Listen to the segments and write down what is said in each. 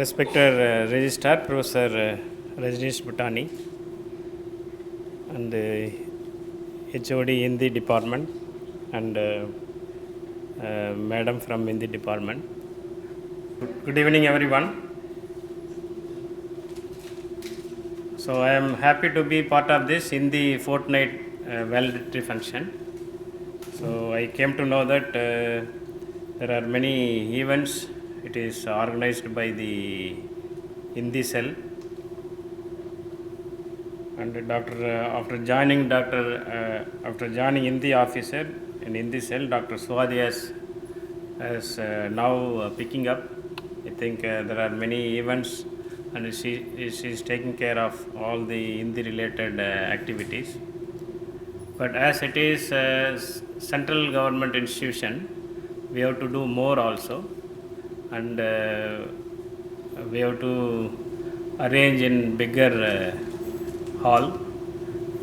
Respected Registrar Professor Rajneesh Bhutani and HOD Hindi Department and Madam from Hindi Department. Good evening everyone. So I am happy to be part of this Hindi fortnight valedictory function. So I came to know that there are many events. It is organized by the Hindi cell, and after joining Hindi officer in Hindi cell, Dr. Swati is now picking up. I think there are many events, and she is taking care of all the Hindi related activities. But as it is a central government institution, we have to do more also, and we have to arrange in bigger hall,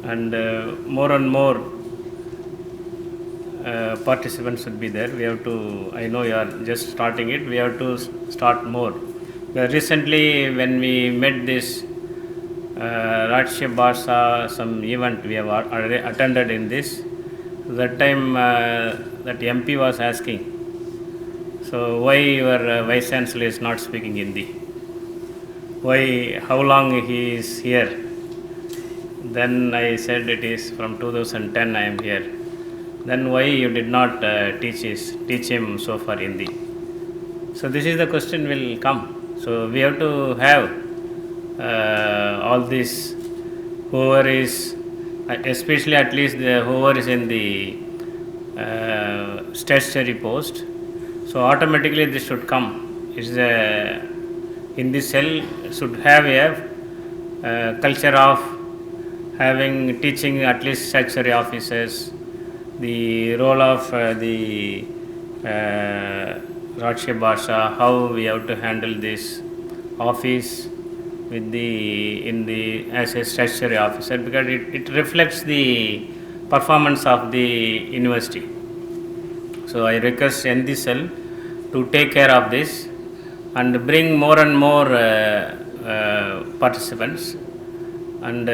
and more and more participants should be there. We have to, I know you are just starting it, we have to start more. Recently when we met this Rajya Bhasha, some event we have already attended in this, that time that MP was asking, so why your Vice Chancellor is not speaking Hindi? Why, how long he is here? Then I said it is from 2010 I am here. Then why you did not teach him so far Hindi? So this is the question will come. So we have to have all this, whoever is, especially at least whoever is in the statutory post, so automatically this should come. It's in this cell should have a culture of having teaching at least statutory officers, the role of the Rajya Bhasha, how we have to handle this office with as a statutory officer, because it reflects the performance of the university. So I request ND cell to take care of this and bring more and more participants, and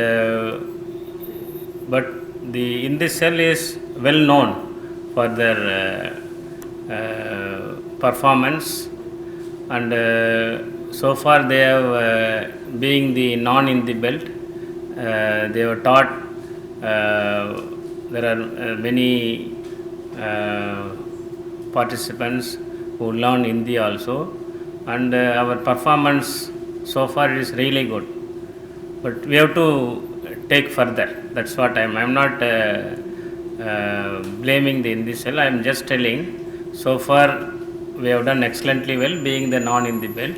but in this cell is well known for their performance, and so far they have being the non-Hindi belt, they were taught, there are many participants who learn Hindi also, and our performance so far is really good, but we have to take further. That's what I'm not blaming the Hindi cell, I'm just telling so far we have done excellently well being the non-Hindi belt,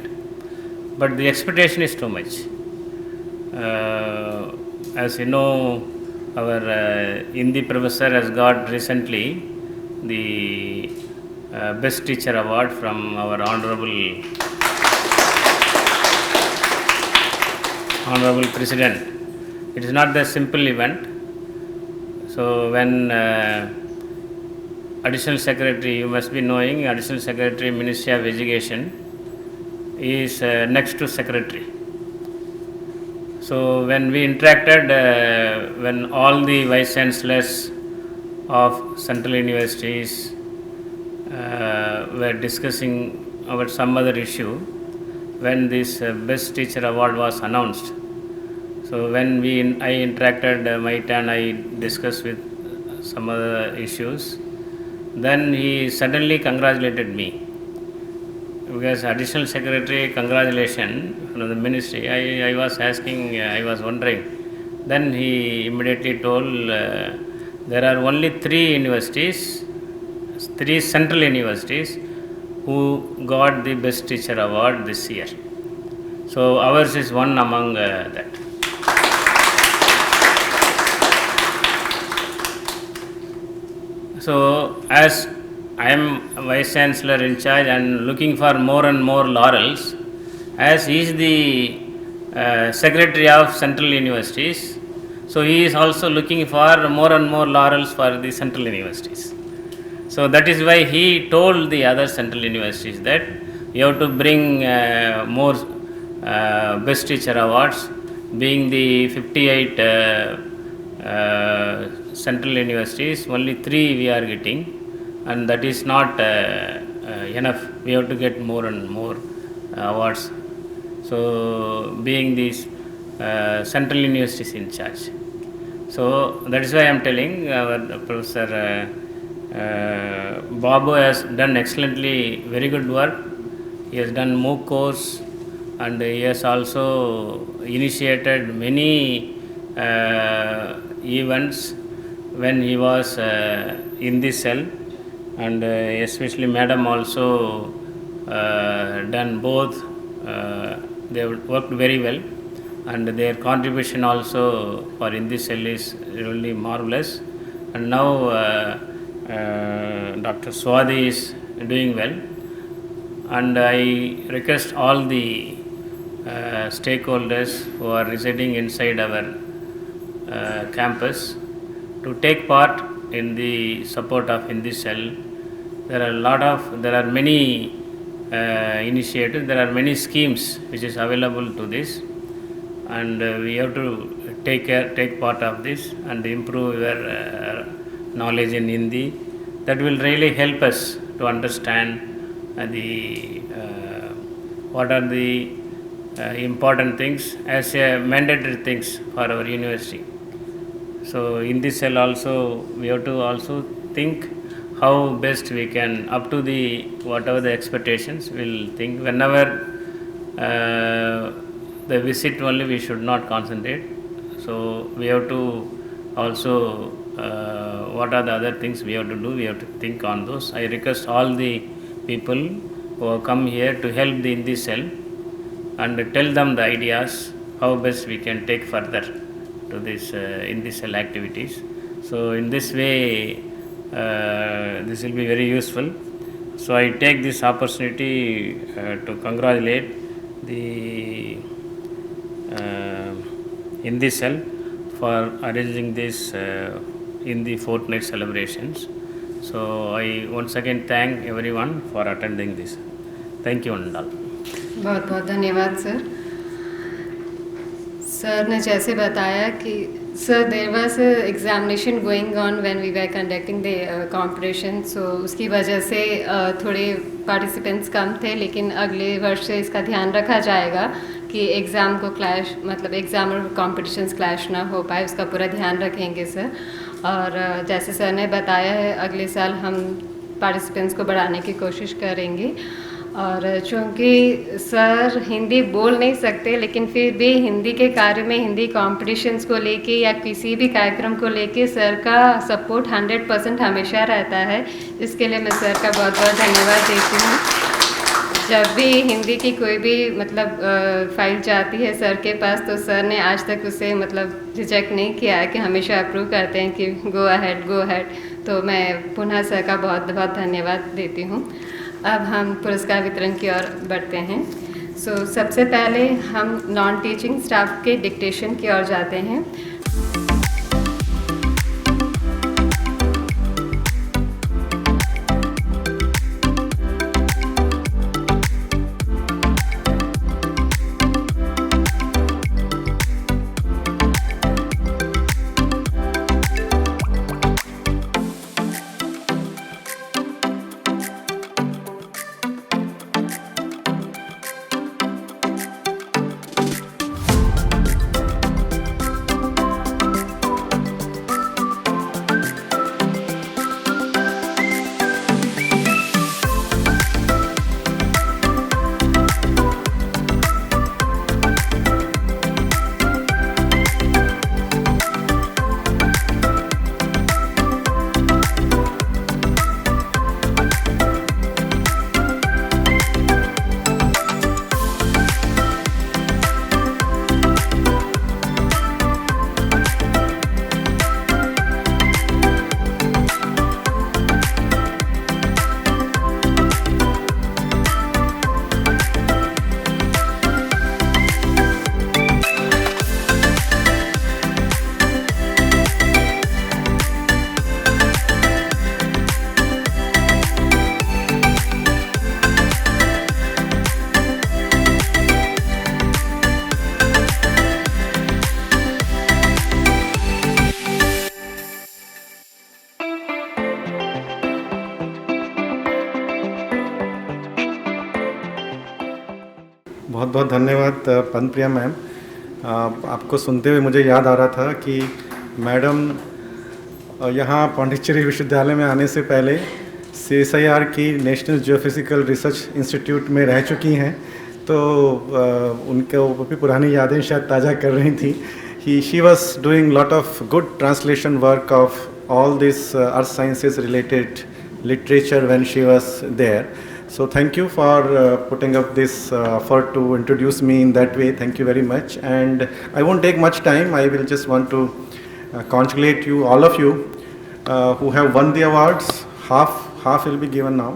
but the expectation is too much. As you know, our Hindi professor has got recently the Best Teacher Award from our Honorable President. It is not the simple event. So when Additional Secretary, you must be knowing, Additional Secretary, Ministry of Education is next to Secretary. So when we interacted, when all the Vice Chancellors of Central Universities were discussing about some other issue, when this Best Teacher Award was announced, so when I interacted, my turn, I discussed with some other issues, then he suddenly congratulated me, because Additional Secretary congratulation from the ministry. I was asking, I was wondering, then he immediately told there are only three central universities who got the Best Teacher Award this year. So ours is one among that. So as I am Vice Chancellor in charge and looking for more and more laurels, as he is the Secretary of Central Universities, so he is also looking for more and more laurels for the Central Universities. So that is why he told the other Central Universities that you have to bring more Best Teacher Awards, being the 58 central universities, only 3 we are getting, and that is not enough. We have to get more and more awards. So, being these central universities in charge. So that is why I am telling our Professor Babu has done excellently, very good work. He has done MOOC course, and he has also initiated many events when he was in this cell, and especially Madam also done both. They worked very well, and their contribution also for in this cell is really marvelous. And now Dr. Swadi is doing well, and I request all the stakeholders who are residing inside our campus to take part in the support of Hindi cell. There are many initiatives, there are many schemes which is available to this, and we have to take part of this and improve your knowledge in Hindi. That will really help us to understand what are the important things as mandatory things for our university. So in this cell also we have to also think how best we can, up to the whatever the expectations, we'll think whenever the visit only we should not concentrate. So we have to also what are the other things we have to do, we have to think on those. I request all the people who have come here to help in this cell and tell them the ideas how best we can take further to this in this cell activities. So in this way this will be very useful. So I take this opportunity to congratulate the in this cell for arranging this in the fortnight celebrations. So I once again thank everyone for attending this. Thank you and all. बहुत बहुत धन्यवाद sir. Sir ने जैसे बताया कि sir there was examination going on when we were conducting the competition, so उसकी वजह से थोड़े पार्टिसिपेंट्स कम थे, लेकिन अगले वर्ष से इसका ध्यान रखा जाएगा कि एग्ज़ाम को क्लैश, मतलब एग्ज़ाम और कॉम्पिटिशन्स क्लैश ना हो पाए, उसका पूरा ध्यान रखेंगे सर. और जैसे सर ने बताया है अगले साल हम पार्टिसिपेंट्स को बढ़ाने की कोशिश करेंगे. और चूँकि सर हिंदी बोल नहीं सकते, लेकिन फिर भी हिंदी के कार्य में, हिंदी कॉम्पिटिशन्स को लेके या किसी भी कार्यक्रम को लेके सर का सपोर्ट 100% हमेशा रहता है. इसके लिए मैं सर का बहुत बहुत धन्यवाद देती हूँ. जब भी हिंदी की कोई भी मतलब फाइल जाती है सर के पास, तो सर ने आज तक उसे मतलब रिजेक्ट नहीं किया है, कि हमेशा अप्रूव करते हैं कि गो अहेड गो अहेड. तो मैं पुनः सर का बहुत बहुत धन्यवाद देती हूँ. अब हम पुरस्कार वितरण की ओर बढ़ते हैं. सो सबसे पहले हम नॉन टीचिंग स्टाफ के डिक्टेशन की ओर जाते हैं. बहुत धन्यवाद पद्मप्रिया मैम। आपको सुनते हुए मुझे याद आ रहा था कि मैडम यहाँ पांडिचेरी विश्वविद्यालय में आने से पहले CSIR की नेशनल जियोफिजिकल रिसर्च इंस्टीट्यूट में रह चुकी हैं, तो उनको भी पुरानी यादें शायद ताज़ा कर रही थी। She was doing lot of good translation work of all this earth sciences related literature when she was there. So thank you for putting up this effort to introduce me in that way. Thank you very much. And I won't take much time. I will just want to congratulate you, all of you, who have won the awards. Half will be given now.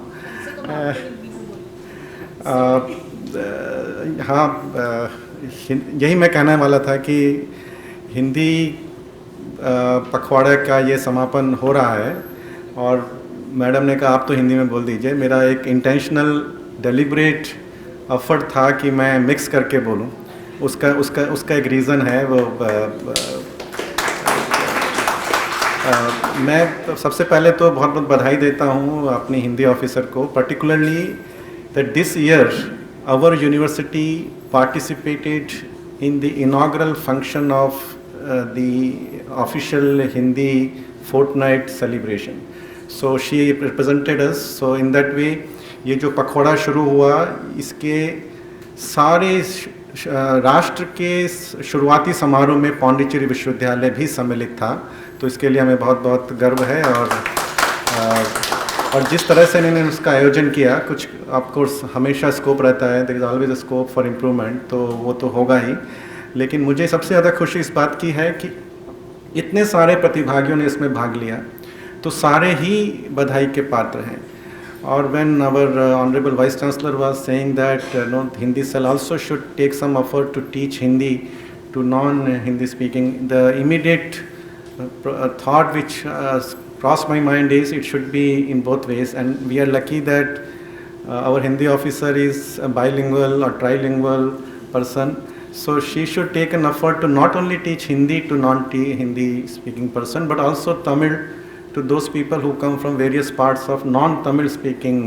हाँ, यही मैं कहने वाला था कि हिंदी पखवाड़े का ये समापन हो रहा है और मैडम ने कहा आप तो हिंदी में बोल दीजिए। मेरा एक इंटेंशनल डेलिब्रेट एफर्ट था कि मैं मिक्स करके बोलूं। उसका एक रीज़न है। वो मैं तो सबसे पहले तो बहुत बहुत बधाई देता हूं अपनी हिंदी ऑफिसर को, particularly that this year our university participated in the inaugural function of the official Hindi fortnight celebration. So she represented us. So in that way ये जो पखवाड़ा शुरू हुआ, इसके सारे राष्ट्र के शुरुआती समारोह में पांडिचेरी विश्वविद्यालय भी सम्मिलित था। तो इसके लिए हमें बहुत बहुत गर्व है। और जिस तरह से इन्होंने उसका आयोजन किया, कुछ ऑफकोर्स हमेशा स्कोप रहता है, there is always a scope for improvement, तो वो तो होगा ही। लेकिन मुझे सबसे ज़्यादा खुशी इस बात की है कि इतने सारे प्रतिभागियों ने इसमें भाग लिया, तो सारे ही बधाई के पात्र हैं। और when our honourable vice chancellor was saying that no Hindi cell also should take some effort to teach Hindi to non Hindi speaking, the immediate thought which crossed my mind is it should be in both ways, and we are lucky that our Hindi officer is a bilingual or trilingual person. So she should take an effort to not only teach Hindi to non-Hindi speaking person, but also Tamil to those people who come from various parts of non-Tamil speaking.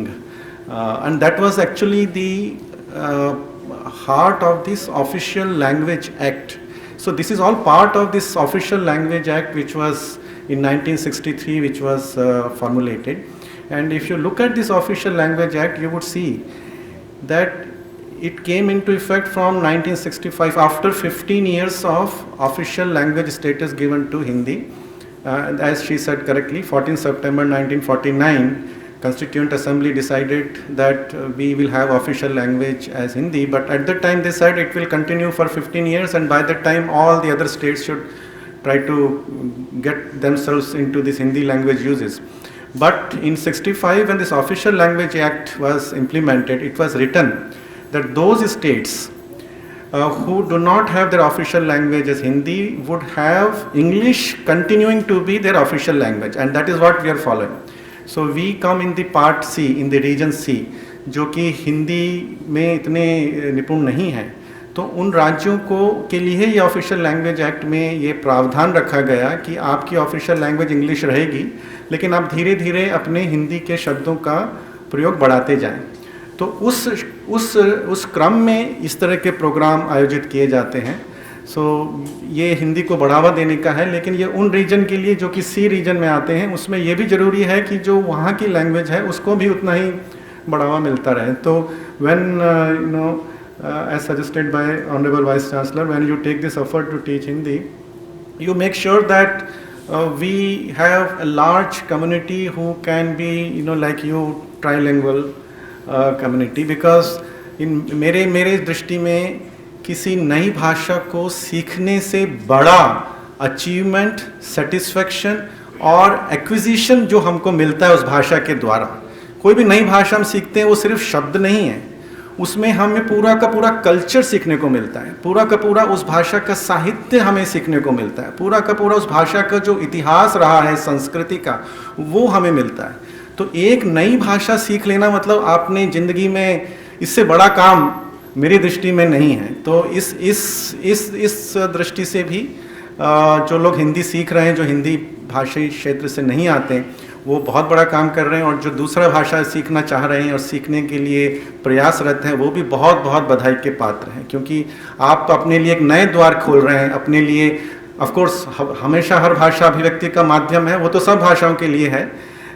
And that was actually the heart of this official language act. So this is all part of this official language act which was in 1963, which was formulated. And if you look at this official language act, you would see that it came into effect from 1965 after 15 years of official language status given to Hindi. As she said correctly, 14 September 1949, Constituent Assembly decided that we will have official language as Hindi, but at that time they said it will continue for 15 years, and by that time all the other states should try to get themselves into this Hindi language uses. But in 65, when this official language act was implemented, it was written that those states who do not have their official language as Hindi would have English continuing to be their official language, and that is what we are following. So we come in the part C, in the region C, जो कि हिंदी में इतने निपुण नहीं हैं, तो उन राज्यों को के लिए ये ऑफिशियल लैंग्वेज एक्ट में ये प्रावधान रखा गया कि आपकी ऑफिशियल लैंग्वेज इंग्लिश रहेगी, लेकिन आप धीरे धीरे अपने हिंदी के शब्दों का प्रयोग बढ़ाते जाएं। तो उस क्रम में इस तरह के प्रोग्राम आयोजित किए जाते हैं। सो ये हिंदी को बढ़ावा देने का है, लेकिन ये उन रीजन के लिए जो कि सी रीजन में आते हैं, उसमें ये भी ज़रूरी है कि जो वहाँ की लैंग्वेज है उसको भी उतना ही बढ़ावा मिलता रहे। तो when as suggested by Honorable Vice Chancellor, when you take this effort to teach Hindi, you make sure that we have a large community who can be like you, trilingual community, because in मेरे दृष्टि में किसी नई भाषा को सीखने से बड़ा अचीवमेंट, सेटिस्फैक्शन और एक्विजिशन जो हमको मिलता है उस भाषा के द्वारा, कोई भी नई भाषा हम सीखते हैं वो सिर्फ शब्द नहीं है, उसमें हमें पूरा का पूरा कल्चर सीखने को मिलता है, पूरा का पूरा उस भाषा का साहित्य हमें सीखने को मिलता है, पूरा का पूरा उस भाषा का जो इतिहास रहा है संस्कृति का वो हमें मिलता है। तो एक नई भाषा सीख लेना मतलब आपने ज़िंदगी में इससे बड़ा काम मेरी दृष्टि में नहीं है। तो इस दृष्टि से भी जो लोग हिंदी सीख रहे हैं, जो हिंदी भाषी क्षेत्र से नहीं आते, वो बहुत बड़ा काम कर रहे हैं, और जो दूसरा भाषा सीखना चाह रहे हैं और सीखने के लिए प्रयासरत हैं वो भी बहुत बहुत बधाई के पात्र हैं, क्योंकि आप अपने लिए एक नए द्वार खोल रहे हैं अपने लिए। ऑफ कोर्स हमेशा हर भाषा अभिव्यक्ति का माध्यम है, वो तो सब भाषाओं के लिए है,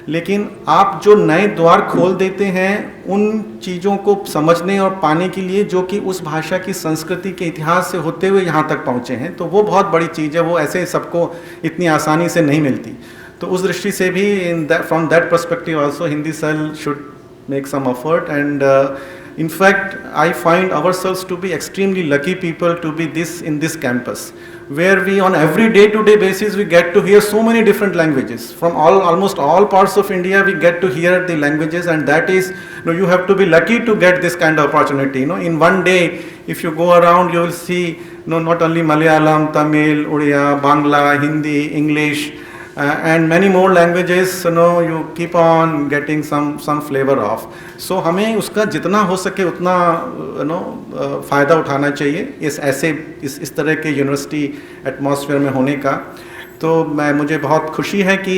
लेकिन आप जो नए द्वार खोल देते हैं उन चीज़ों को समझने और पाने के लिए जो कि उस भाषा की संस्कृति के इतिहास से होते हुए यहाँ तक पहुँचे हैं, तो वो बहुत बड़ी चीज़ है, वो ऐसे सबको इतनी आसानी से नहीं मिलती। तो उस दृष्टि से भी from that perspective also Hindi cell should make some effort, and in fact I find ourselves to be extremely lucky people to be in this campus, where we on every day-to-day basis we get to hear so many different languages from almost all parts of India. We get to hear the languages, and that is, you have to be lucky to get this kind of opportunity. In one day if you go around, you will see not only Malayalam, Tamil, Odia, Bangla, Hindi, English, and many more languages, you keep on getting some flavor of. So हमें उसका जितना हो सके उतना फ़ायदा उठाना चाहिए इस तरह के यूनिवर्सिटी एटमॉस्फेयर में होने का। तो मुझे बहुत खुशी है कि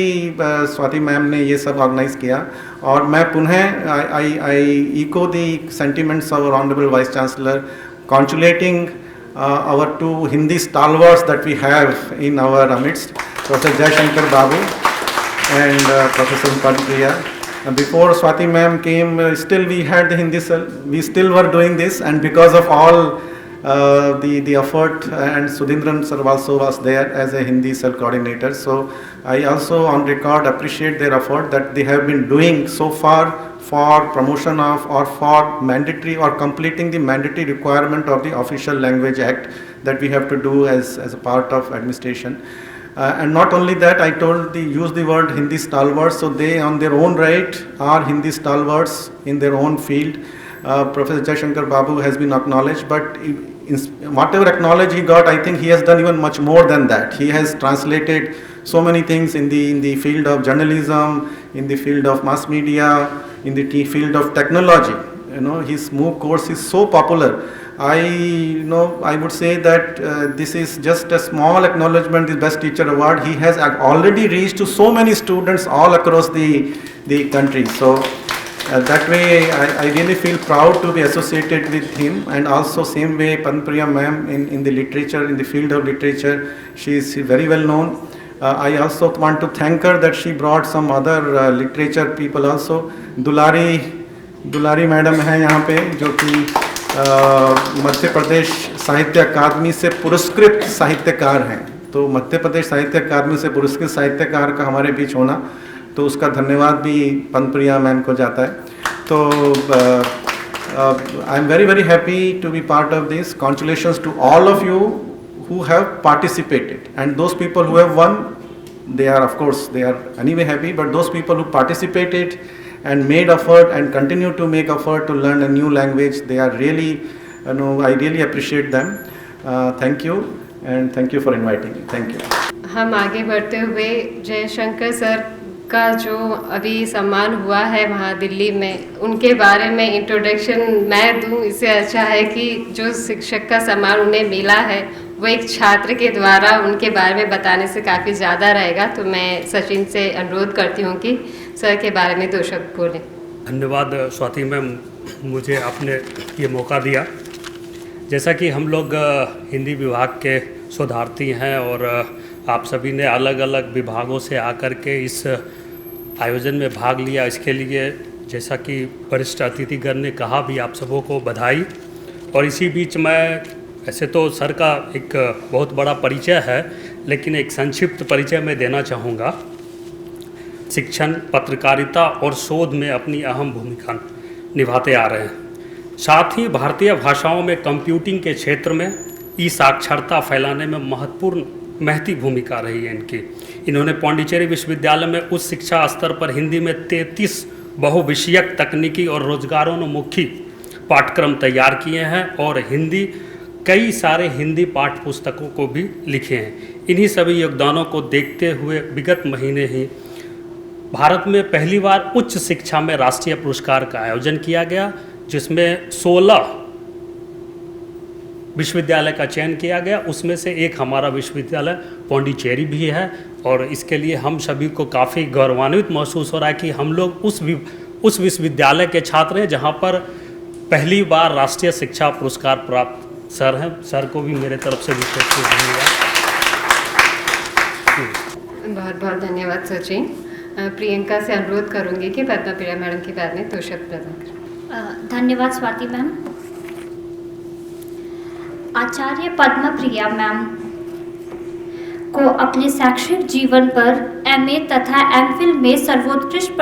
स्वाति मैम ने ये सब ऑर्गेनाइज़ किया, और मैं पुनः I echo the sentiments of honourable vice chancellor, congratulating our two Hindi stalwarts that we have in our midst, Professor Jayashankar Babu and Professor Padpriya. Before Swati ma'am came, still we had the Hindi cell. We still were doing this, and because of all the effort, and Sudhindran sir also was there as a Hindi cell coordinator. So I also on record appreciate their effort that they have been doing so far for promotion of or for mandatory or completing the mandatory requirement of the Official Language Act that we have to do as a part of administration. And not only that, I use the word Hindi stalwarts, so they on their own right are Hindi stalwarts in their own field. Professor Jayashankar Babu has been acknowledged, but whatever acknowledge he got, I think he has done even much more than that. He has translated so many things in the field of journalism, in the field of mass media, in the field of technology. His MOOC course is so popular. I would say that this is just a small acknowledgement, the Best Teacher Award. He has already reached to so many students all across the country. So that way I really feel proud to be associated with him. And also same way Padpriya ma'am in the literature, in the field of literature, she is very well known. I also want to thank her that she brought some other literature people also. Dulari madam है यहाँ पे, जो कि मध्य प्रदेश साहित्य अकादमी से पुरस्कृत साहित्यकार हैं। तो मध्य प्रदेश साहित्य अकादमी से पुरस्कृत साहित्यकार का हमारे बीच होना, तो उसका धन्यवाद भी पद्मप्रिया मैम को जाता है। तो I am very happy to be part of this. Congratulations to all of you who have participated, and those people who have won, they are of course they are anyway happy, but those people who participated and made effort and continue to make effort to learn a new language, they are really, I really appreciate them. Thank you, and thank you for inviting me. Thank you. हम आगे बढ़ते हुए Jaishankar sir का जो अभी सम्मान हुआ है वहाँ दिल्ली में, उनके बारे में इंट्रोडक्शन मैं दूँ, इससे अच्छा है कि जो शिक्षक का सम्मान उन्हें मिला है वो एक छात्र के द्वारा उनके बारे में बताने से काफ़ी ज़्यादा रहेगा। तो मैं सचिन से अनुरोध करती हूँ कि सर के बारे में 2 शब्द बोलें। धन्यवाद स्वाति मैम, मुझे आपने ये मौका दिया। जैसा कि हम लोग हिंदी विभाग के शोधार्थी हैं और आप सभी ने अलग अलग विभागों से आकर के इस आयोजन में भाग लिया, इसके लिए जैसा कि वरिष्ठ अतिथिगण ने कहा भी, आप सबों को बधाई। और इसी बीच मैं, ऐसे तो सर का एक बहुत बड़ा परिचय है, लेकिन एक संक्षिप्त परिचय मैं देना चाहूँगा। शिक्षण, पत्रकारिता और शोध में अपनी अहम भूमिका निभाते आ रहे हैं। साथ ही भारतीय भाषाओं में कंप्यूटिंग के क्षेत्र में ई-साक्षरता फैलाने में महती भूमिका रही है इनकी। इन्होंने पांडिचेरी विश्वविद्यालय में उच्च शिक्षा स्तर पर हिंदी में 33 बहुविषयक तकनीकी और रोजगारोन्मुखी पाठ्यक्रम तैयार किए हैं और कई सारे हिंदी पाठ्य पुस्तकों को भी लिखे हैं। इन्हीं सभी योगदानों को देखते हुए विगत महीने ही भारत में पहली बार उच्च शिक्षा में राष्ट्रीय पुरस्कार का आयोजन किया गया, जिसमें 16 विश्वविद्यालय का चयन किया गया, उसमें से एक हमारा विश्वविद्यालय पौंडीचेरी भी है। और इसके लिए हम सभी को काफ़ी गौरवान्वित महसूस हो रहा है कि हम लोग उस विश्वविद्यालय के छात्र हैं जहाँ पर पहली बार राष्ट्रीय शिक्षा पुरस्कार प्राप्त सर हैं। सर को भी मेरे तरफ से विशेष धन्यवाद। बहुत बहुत धन्यवाद सचिन। प्रियंका से अनुरोध करूंगी कि पद्मप्रिया मैडम के बारे में 2 शब्द प्रदान करें। धन्यवाद स्वाति मैम। आचार्य पद्मप्रिया मैम को अपने शैक्षणिक जीवन पर MA तथा MPhil में सर्वोत्कृष्ट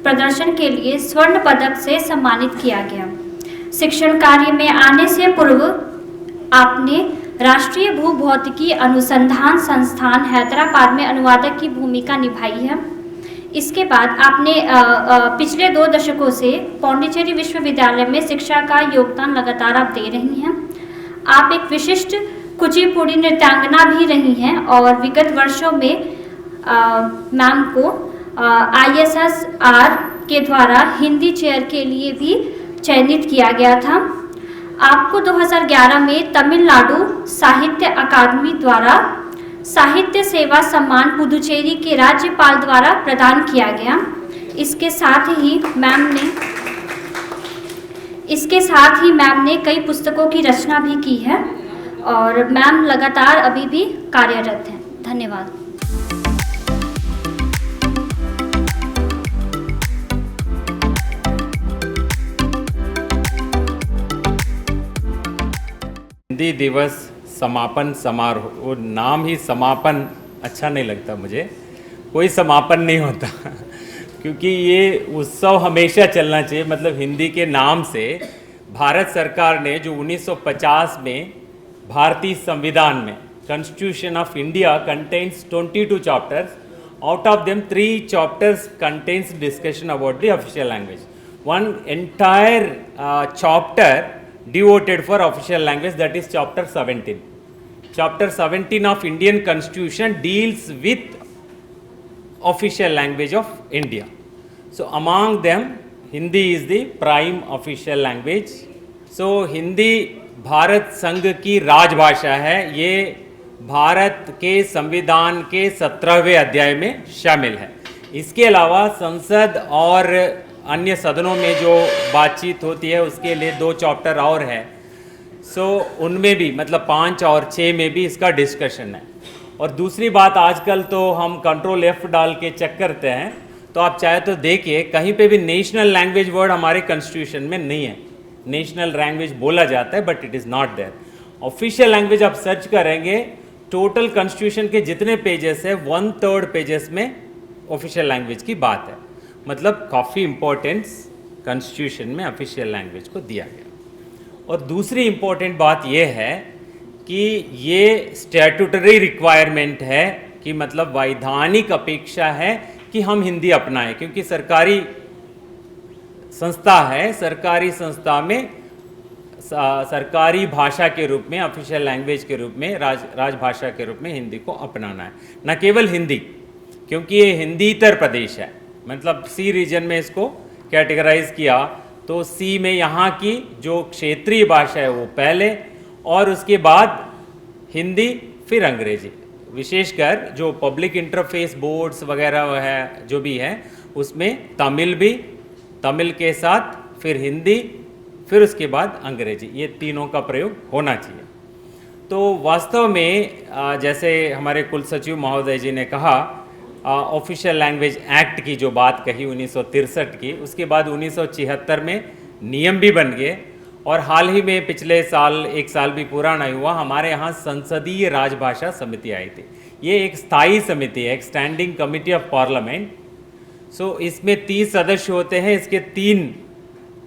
प्रदर्शन के लिए स्वर्ण पदक से सम्मानित किया गया। शिक्षण कार्य में आने से पूर्व आपने राष्ट्रीय भूभौतिकी अनुसंधान संस्थान हैदराबाद में अनुवादक की भूमिका निभाई है। इसके बाद आपने पिछले 2 दशकों से पौंडीचेरी विश्वविद्यालय में शिक्षा का योगदान लगातार आप दे रही हैं। आप एक विशिष्ट कुचिपुड़ी नृत्यांगना भी रही हैं और विगत वर्षों में मैम को ISSR के द्वारा हिंदी चेयर के लिए भी चयनित किया गया था। आपको 2011 में तमिलनाडु साहित्य अकादमी द्वारा साहित्य सेवा सम्मान पुदुचेरी के राज्यपाल द्वारा प्रदान किया गया। इसके साथ ही मैम ने कई पुस्तकों की रचना भी की है और मैम लगातार अभी भी कार्यरत हैं। धन्यवाद। हिंदी दिवस समापन समारोह, वो नाम ही समापन अच्छा नहीं लगता मुझे। कोई समापन नहीं होता क्योंकि ये उत्सव हमेशा चलना चाहिए। मतलब हिंदी के नाम से भारत सरकार ने जो 1950 में भारतीय संविधान में constitution of India contains 22 chapters, out of them 3 chapters contains discussion about the official language, one entire chapter devoted for official language, that is chapter 17. Chapter 17 of Indian Constitution deals with official language of India. So among them Hindi is the prime official language. So Hindi Bharat संघ की राजभाषा है। ये भारत के संविधान के 17वें अध्याय में शामिल है। इसके अलावा संसद और अन्य सदनों में जो बातचीत होती है उसके लिए 2 चैप्टर और है। सो उनमें भी मतलब 5 और 6 में भी इसका डिस्कशन है। और दूसरी बात, आजकल तो हम कंट्रोल F डाल के चेक करते हैं, तो आप चाहे तो देखिए कहीं पे भी नेशनल लैंग्वेज वर्ड हमारे कॉन्स्टिट्यूशन में नहीं है। नेशनल लैंग्वेज बोला जाता है but it is not there. Official language आप सर्च करेंगे, टोटल कॉन्स्टिट्यूशन के जितने पेजेस है 1/3 पेजेस में ऑफिशियल लैंग्वेज की बात है। मतलब काफ़ी इम्पोर्टेंस कॉन्स्टिट्यूशन में ऑफिशियल लैंग्वेज को दिया गया। और दूसरी इम्पोर्टेंट बात यह है कि ये स्टैट्यूटरी रिक्वायरमेंट है कि मतलब वैधानिक अपेक्षा है कि हम हिंदी अपनाएं, क्योंकि सरकारी संस्था है। सरकारी संस्था में सरकारी भाषा के रूप में, ऑफिशियल लैंग्वेज के रूप में, राजभाषा के रूप में हिंदी को अपनाना है। न केवल हिंदी, क्योंकि ये हिंदीतर प्रदेश है, मतलब सी रीजन में इसको कैटेगराइज किया तो सी में यहाँ की जो क्षेत्रीय भाषा है वो पहले, और उसके बाद हिंदी, फिर अंग्रेजी। विशेषकर जो पब्लिक इंटरफेस बोर्ड्स वगैरह है जो भी है उसमें तमिल भी, तमिल के साथ फिर हिंदी, फिर उसके बाद अंग्रेजी, ये तीनों का प्रयोग होना चाहिए। तो वास्तव में जैसे हमारे कुल सचिव महोदय जी ने कहा, ऑफिशियल लैंग्वेज एक्ट की जो बात कही 1963 की, उसके बाद 1976 में नियम भी बन गए, और हाल ही में पिछले साल, 1 साल भी पूरा नहीं हुआ, हमारे यहाँ संसदीय राजभाषा समिति आई थी। ये एक स्थायी समिति है, एक स्टैंडिंग कमिटी ऑफ पार्लियामेंट। सो इसमें 30 सदस्य होते हैं, इसके 3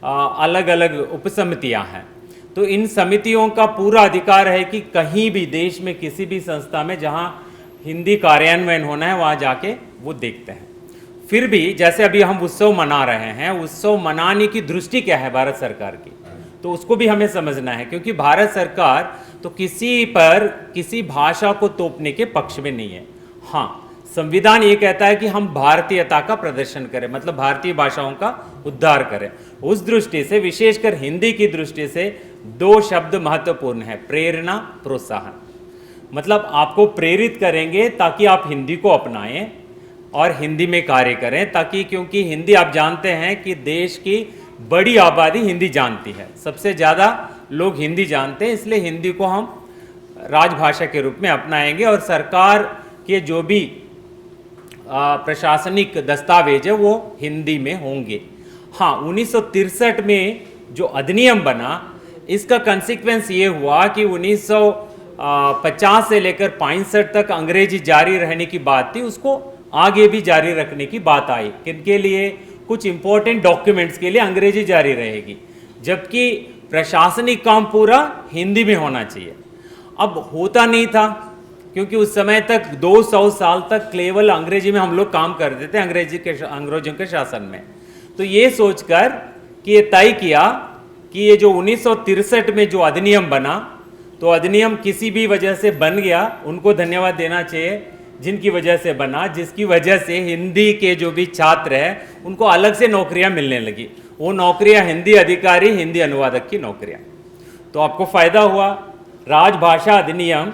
अलग अलग उपसमितियाँ हैं। तो इन समितियों का पूरा अधिकार है कि कहीं भी देश में किसी भी संस्था में जहाँ हिंदी कार्यान्वयन होना है वहाँ जाके वो देखते हैं। फिर भी जैसे अभी हम उत्सव मना रहे हैं, उत्सव मनाने की दृष्टि क्या है भारत सरकार की, तो उसको भी हमें समझना है, क्योंकि भारत सरकार तो किसी भाषा को तोपने के पक्ष में नहीं है। हाँ, संविधान ये कहता है कि हम भारतीयता का प्रदर्शन करें, मतलब भारतीय भाषाओं का उद्धार करें। उस दृष्टि से, विशेषकर हिंदी की दृष्टि से, दो शब्द महत्वपूर्ण है, प्रेरणा, प्रोत्साहन। मतलब आपको प्रेरित करेंगे ताकि आप हिंदी को अपनाएं और हिंदी में कार्य करें, ताकि क्योंकि हिंदी आप जानते हैं कि देश की बड़ी आबादी हिंदी जानती है, सबसे ज़्यादा लोग हिंदी जानते हैं, इसलिए हिंदी को हम राजभाषा के रूप में अपनाएंगे और सरकार के जो भी प्रशासनिक दस्तावेज है वो हिंदी में होंगे। हाँ, 1963 में जो अधिनियम बना, इसका कंसिक्वेंस ये हुआ कि 1950 से लेकर 65 तक अंग्रेजी जारी रहने की बात थी, उसको आगे भी जारी रखने की बात आई। किनके लिए? कुछ इंपॉर्टेंट डॉक्यूमेंट्स के लिए अंग्रेजी जारी रहेगी, जबकि प्रशासनिक काम पूरा हिंदी में होना चाहिए। अब होता नहीं था, क्योंकि उस समय तक 200 साल तक केवल अंग्रेजी में हम लोग काम करते थे, अंग्रेजों के शासन में। तो ये सोचकर कि ये तय किया कि ये जो 1963 में जो अधिनियम बना, तो अधिनियम किसी भी वजह से बन गया, उनको धन्यवाद देना चाहिए जिनकी वजह से बना, जिसकी वजह से हिंदी के जो भी छात्र हैं उनको अलग से नौकरियां मिलने लगी। वो नौकरियां हिंदी अधिकारी, हिंदी अनुवादक की नौकरियां। तो आपको फायदा हुआ, राजभाषा अधिनियम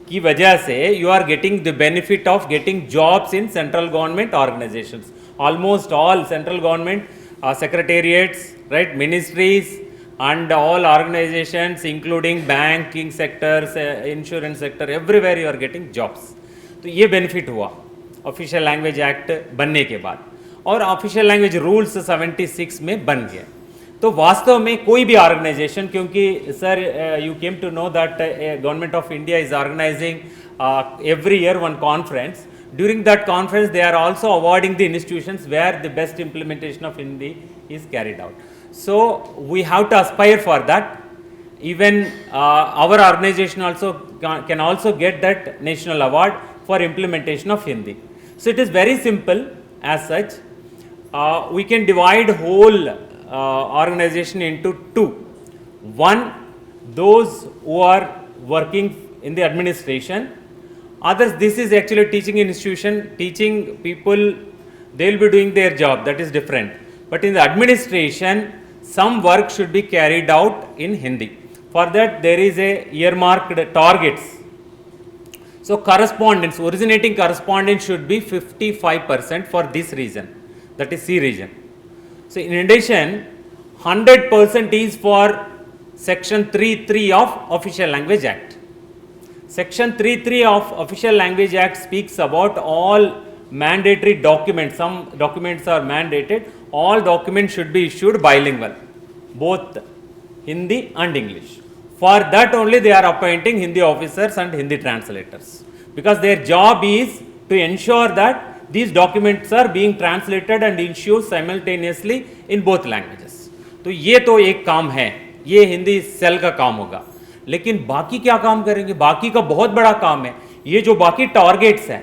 की वजह से you are getting the benefit of getting jobs in central government organisations, almost all central government secretariats, right, ministries and all organizations including banking sectors, insurance sector, everywhere you are getting jobs. तो ये benefit हुआ official language act बनने के बाद, और official language rules 76 में बन गए। तो वास्तव में कोई भी ऑर्गेनाइजेशन, क्योंकि sir you came to know that government of India is organising every year one conference. During that conference, they are also awarding the institutions where the best implementation of Hindi is carried out. So we have to aspire for that. Even our organization also can also get that national award for implementation of Hindi. So it is very simple as such. We can divide whole organization into two. One, those who are working in the administration. Others, this is actually teaching institution, teaching people, they will be doing their job, that is different. But in the administration, some work should be carried out in Hindi. For that, there is a earmarked targets. So correspondence, originating correspondence should be 55% for this region, that is C region. So in addition, 100% is for Section 3(3) of Official Language Act. Section 3(3) of Official Language Act speaks about all mandatory documents. Some documents are mandated. All documents should be issued bilingual, both Hindi and English. For that only they are appointing Hindi officers and Hindi translators, because their job is to ensure that these documents are being translated and issued simultaneously in both languages. तो ये तो एक काम है, ये Hindi cell का काम होगा। लेकिन बाकी क्या काम करेंगे? बाकी का बहुत बड़ा काम है। ये जो बाकी टारगेट्स हैं,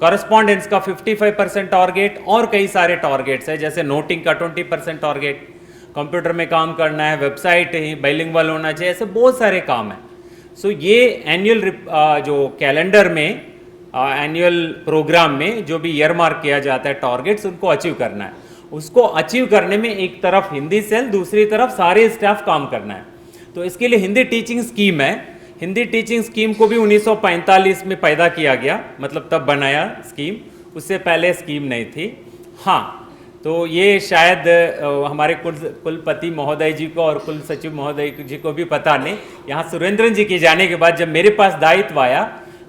करस्पॉन्डेंस का 55% टारगेट और कई सारे टारगेट्स हैं, जैसे नोटिंग का 20% टारगेट, कंप्यूटर में काम करना है, वेबसाइट ही बाइलिंगुअल होना चाहिए, ऐसे बहुत सारे काम हैं। सो ये एनुअल जो कैलेंडर में, एनुअल प्रोग्राम में जो भी ईयरमार्क किया जाता है टारगेट्स, उनको अचीव करना है। उसको अचीव करने में एक तरफ हिंदी सेल, दूसरी तरफ सारे स्टाफ काम करना है। तो इसके लिए हिंदी टीचिंग स्कीम है। हिंदी टीचिंग स्कीम को भी 1945 में पैदा किया गया, मतलब तब बनाया स्कीम, उससे पहले स्कीम नहीं थी। हाँ, तो ये शायद हमारे कुलपति महोदय जी को और कुल सचिव महोदय जी को भी पता नहीं। यहाँ सुरेंद्रन जी के जाने के बाद जब मेरे पास दायित्व आया,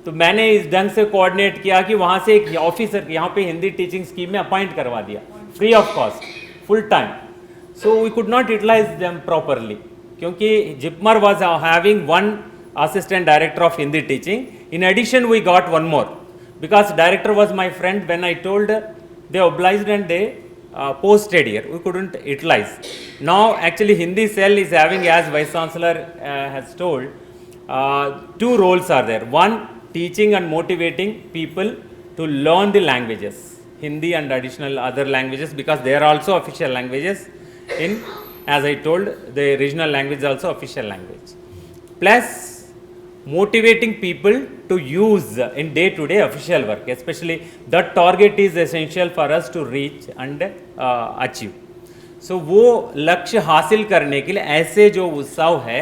तो मैंने इस ढंग से कोऑर्डिनेट किया कि वहाँ से एक ऑफिसर यहाँ पे हिंदी टीचिंग स्कीम में अपॉइंट करवा दिया, free of cost, full time. So we could not utilise them properly, क्योंकि JIPMER was having one assistant director of Hindi teaching. In addition, we got one more, because director was my friend. When I told, they obliged and they posted here. We couldn't utilize. Now actually Hindi cell is having, as Vice Chancellor has told, two roles are there. One, teaching and motivating people to learn the languages, Hindi and additional other languages, because they are also official languages in, as I told, the regional language is also official language. Plus motivating people to use in day-to-day official work, especially that target is essential for us to reach and achieve. सो वो लक्ष्य हासिल करने के लिए ऐसे जो उत्सव है,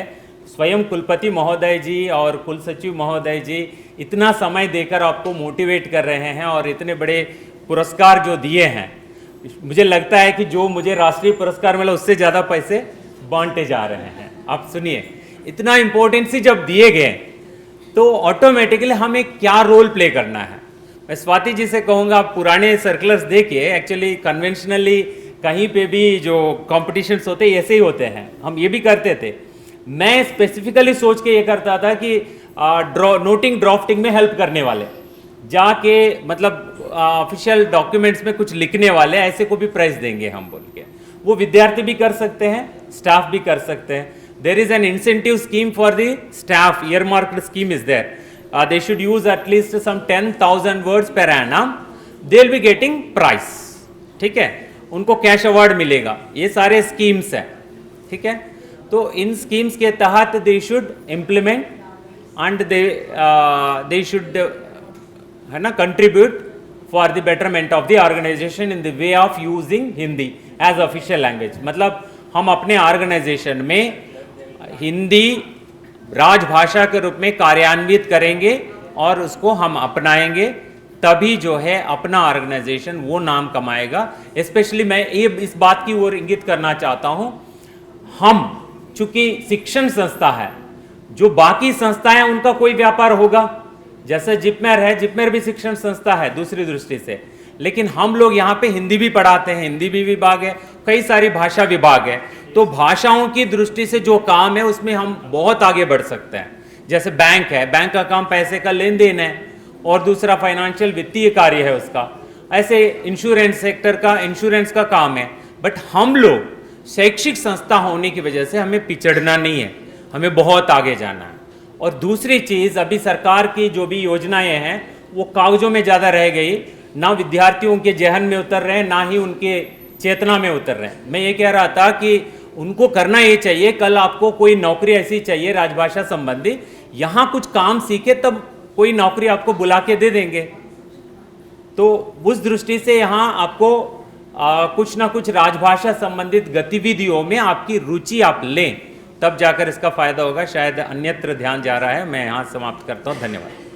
स्वयं कुलपति महोदय जी और कुल सचिव महोदय जी इतना समय देकर आपको मोटिवेट कर रहे हैं और इतने बड़े पुरस्कार जो दिए हैं, मुझे लगता है कि जो मुझे राष्ट्रीय पुरस्कार मिला उससे ज़्यादा पैसे बांटे जा रहे हैं। आप सुनिए, इतना इम्पोर्टेंसी जब दिए गए तो ऑटोमेटिकली हमें क्या रोल प्ले करना है। मैं स्वाति जी से कहूँगा, आप पुराने सर्कुलर्स देखिए, एक्चुअली कन्वेंशनली कहीं पे भी जो कॉम्पिटिशन्स होते हैं ऐसे ही होते हैं, हम ये भी करते थे। मैं स्पेसिफिकली सोच के ये करता था कि नोटिंग ड्राफ्टिंग में हेल्प करने वाले, जाके मतलब ऑफिशियल डॉक्यूमेंट्स में कुछ लिखने वाले, ऐसे को भी प्राइज देंगे हम बोल के। वो विद्यार्थी भी कर सकते हैं, स्टाफ भी कर सकते हैं। There is an incentive scheme for the staff, earmarked scheme is there. They should use at least some 10,000 words per annum. They will be getting prize. ठीक है, उनको कैश अवार्ड मिलेगा। ये सारे स्कीम्स हैं, ठीक है। तो इन स्कीम्स के तहत they should implement and they should है ना contribute for the betterment of the organisation in the way of using Hindi as official language. मतलब हम अपने ऑर्गेनाइजेशन में हिंदी राजभाषा के रूप में कार्यान्वित करेंगे और उसको हम अपनाएंगे, तभी जो है अपना ऑर्गेनाइजेशन वो नाम कमाएगा। स्पेशली मैं ये इस बात की ओर इंगित करना चाहता हूँ, हम चूंकि शिक्षण संस्था है, जो बाकी संस्थाएं उनका कोई व्यापार होगा, जैसे जिपमेर है, जिपमेर भी शिक्षण संस्था है दूसरी दृष्टि से, लेकिन हम लोग यहाँ पे हिंदी भी पढ़ाते हैं, हिंदी भी विभाग है, कई सारी भाषा विभाग है। तो भाषाओं की दृष्टि से जो काम है उसमें हम बहुत आगे बढ़ सकते हैं। जैसे बैंक है, बैंक का काम पैसे का लेन देन है, और दूसरा फाइनेंशियल वित्तीय कार्य है उसका। ऐसे इंश्योरेंस सेक्टर का इंश्योरेंस का काम है। बट हम लोग शैक्षिक संस्था होने की वजह से हमें पिछड़ना नहीं है, हमें बहुत आगे जाना है। और दूसरी चीज़, अभी सरकार की जो भी योजनाएं हैं वो कागजों में ज़्यादा रह गई, ना विद्यार्थियों के जहन में उतर रहे हैं, ना ही उनके चेतना में उतर रहे हैं। मैं ये कह रहा था कि उनको करना ये चाहिए, कल आपको कोई नौकरी ऐसी चाहिए राजभाषा संबंधी, यहाँ कुछ काम सीखे तब कोई नौकरी आपको बुला के दे देंगे। तो उस दृष्टि से यहाँ आपको कुछ ना कुछ राजभाषा संबंधित गतिविधियों में आपकी रुचि आप लें, तब जाकर इसका फायदा होगा। शायद अन्यत्र ध्यान जा रहा है। मैं यहाँ समाप्त करता हूँ। धन्यवाद।